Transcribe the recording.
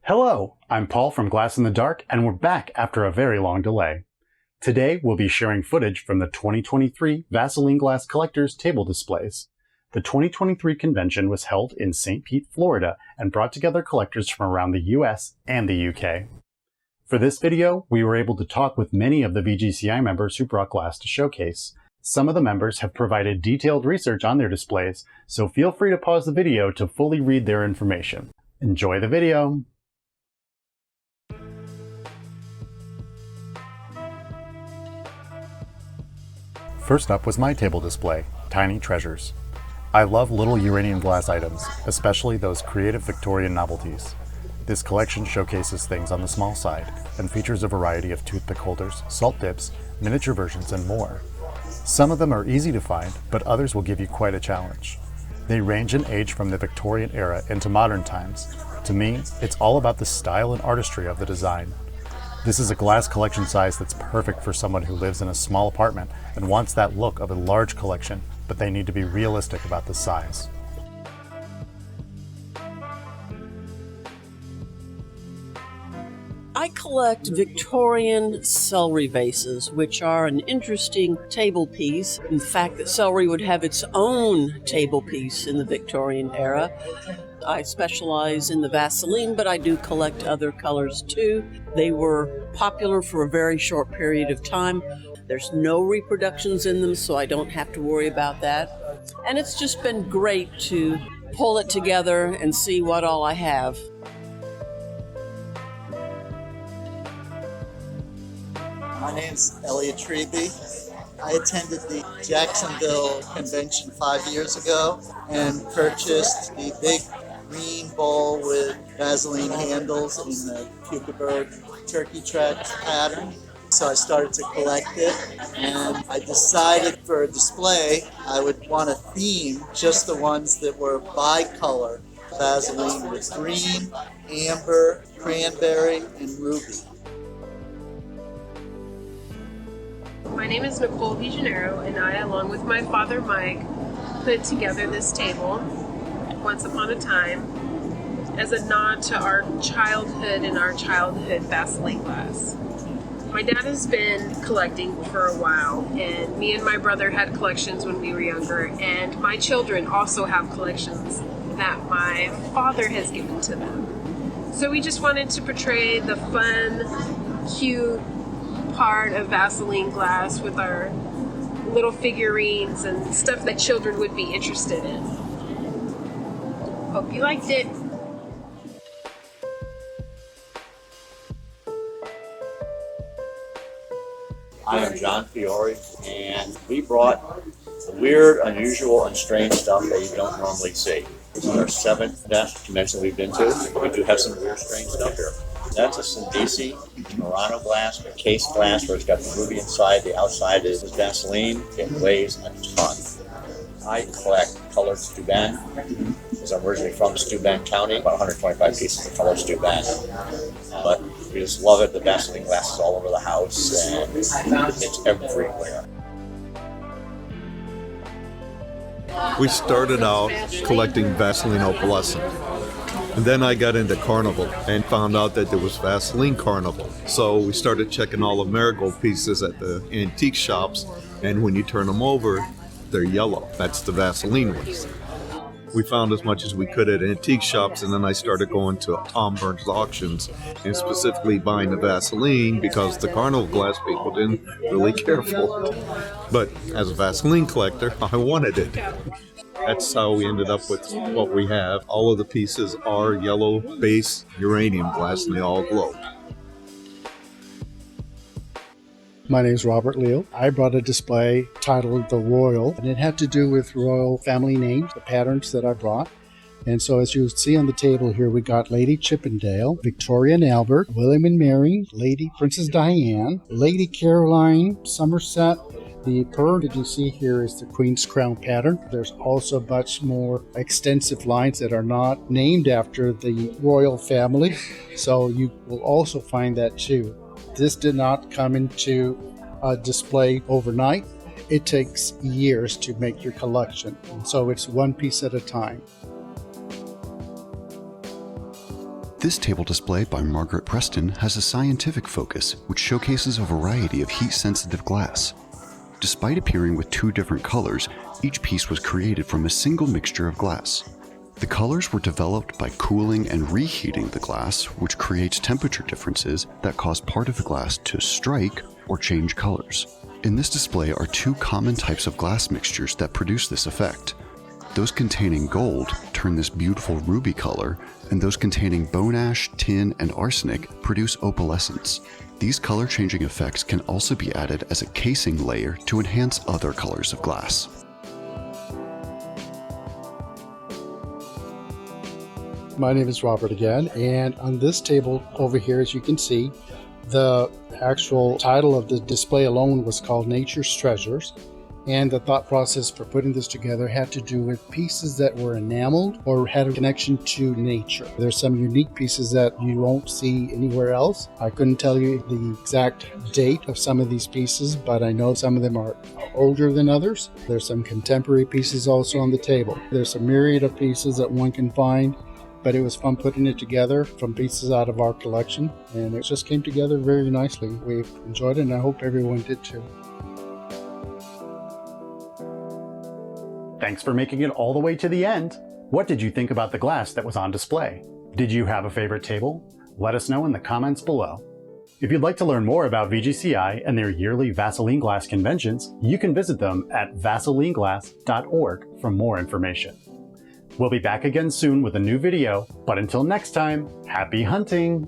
Hello, I'm Paul from Glass in the Dark, and we're back after a very long delay. Today, we'll be sharing footage from the 2023 Vaseline Glass Collectors table displays. The 2023 convention was held in St. Pete, Florida, and brought together collectors from around the US and the UK. For this video, we were able to talk with many of the VGCI members who brought glass to showcase. Some of the members have provided detailed research on their displays, so feel free to pause the video to fully read their information. Enjoy the video! First up was my table display, Tiny Treasures. I love little uranium glass items, especially those creative Victorian novelties. This collection showcases things on the small side and features a variety of toothpick holders, salt dips, miniature versions, and more. Some of them are easy to find, but others will give you quite a challenge. They range in age from the Victorian era into modern times. To me, it's all about the style and artistry of the design. This is a glass collection size that's perfect for someone who lives in a small apartment and wants that look of a large collection, but they need to be realistic about the size. I collect Victorian celery vases, which are an interesting table piece. In fact, that celery would have its own table piece in the Victorian era. I specialize in the Vaseline, but I do collect other colors too. They were popular for a very short period of time. There's no reproductions in them, so I don't have to worry about that. And it's just been great to pull it together and see what all I have. My name's Elliot Treby. I attended the Jacksonville convention 5 years ago and purchased the big green bowl with Vaseline handles in the Petersburg turkey tracks pattern. So I started to collect it, and I decided for a display I would want to theme just the ones that were bicolor Vaseline with green, amber, cranberry, and ruby. My name is Nicole DeGennaro, and I, along with my father Mike, put together this table once upon a time as a nod to our childhood and our childhood Vaseline glass. My dad has been collecting for a while, and me and my brother had collections when we were younger, and my children also have collections that my father has given to them. So we just wanted to portray the fun, cute part of Vaseline glass with our little figurines and stuff that children would be interested in. Hope you liked it. I am John Fiore, and we brought weird, unusual, and strange stuff that you don't normally see. This is our 7th desk convention we've been to, but we do have some weird, strange stuff here. That's a Sindisi Morano glass, a case glass where it's got the ruby inside. The outside is Vaseline. It weighs a ton. I collect colored Steuben, because I'm originally from Steuben County, about 125 pieces of colored Steuben. But we just love it. The Vaseline glass is all over the house, and it's everywhere. We started out collecting Vaseline opalescent. And then I got into Carnival and found out that there was Vaseline Carnival. So we started checking all the marigold pieces at the antique shops, and when you turn them over, they're yellow. That's the Vaseline ones. We found as much as we could at antique shops, and then I started going to Tom Burns auctions and specifically buying the Vaseline because the Carnival glass people didn't really care for it. But as a Vaseline collector, I wanted it. That's how we ended up with what we have. All of the pieces are yellow base uranium glass, and they all glow. My name is Robert Leal. I brought a display titled The Royal, and it had to do with royal family names, the patterns that I brought. And so as you see on the table here, we got Lady Chippendale, Victoria and Albert, William and Mary, Lady Princess Diane, Lady Caroline, Somerset. The pearl that you see here is the Queen's Crown pattern. There's also much more extensive lines that are not named after the royal family, so you will also find that too. This did not come into a display overnight. It takes years to make your collection, and so it's one piece at a time. This table display by Margaret Preston has a scientific focus which showcases a variety of heat-sensitive glass. Despite appearing with two different colors, each piece was created from a single mixture of glass. The colors were developed by cooling and reheating the glass, which creates temperature differences that cause part of the glass to strike or change colors. In this display are two common types of glass mixtures that produce this effect. Those containing gold turn this beautiful ruby color, and those containing bone ash, tin, and arsenic produce opalescence. These color-changing effects can also be added as a casing layer to enhance other colors of glass. My name is Robert again, and on this table over here, as you can see, the actual title of the display alone was called Nature's Treasures, and the thought process for putting this together had to do with pieces that were enameled or had a connection to nature. There's some unique pieces that you won't see anywhere else. I couldn't tell you the exact date of some of these pieces, but I know some of them are older than others. There's some contemporary pieces also on the table. There's a myriad of pieces that one can find, but it was fun putting it together from pieces out of our collection, and it just came together very nicely. We've enjoyed it, and I hope everyone did too. Thanks for making it all the way to the end. What did you think about the glass that was on display? Did you have a favorite table? Let us know in the comments below. If you'd like to learn more about VGCI and their yearly Vaseline Glass conventions, you can visit them at vaselineglass.org for more information. We'll be back again soon with a new video, but until next time, happy hunting!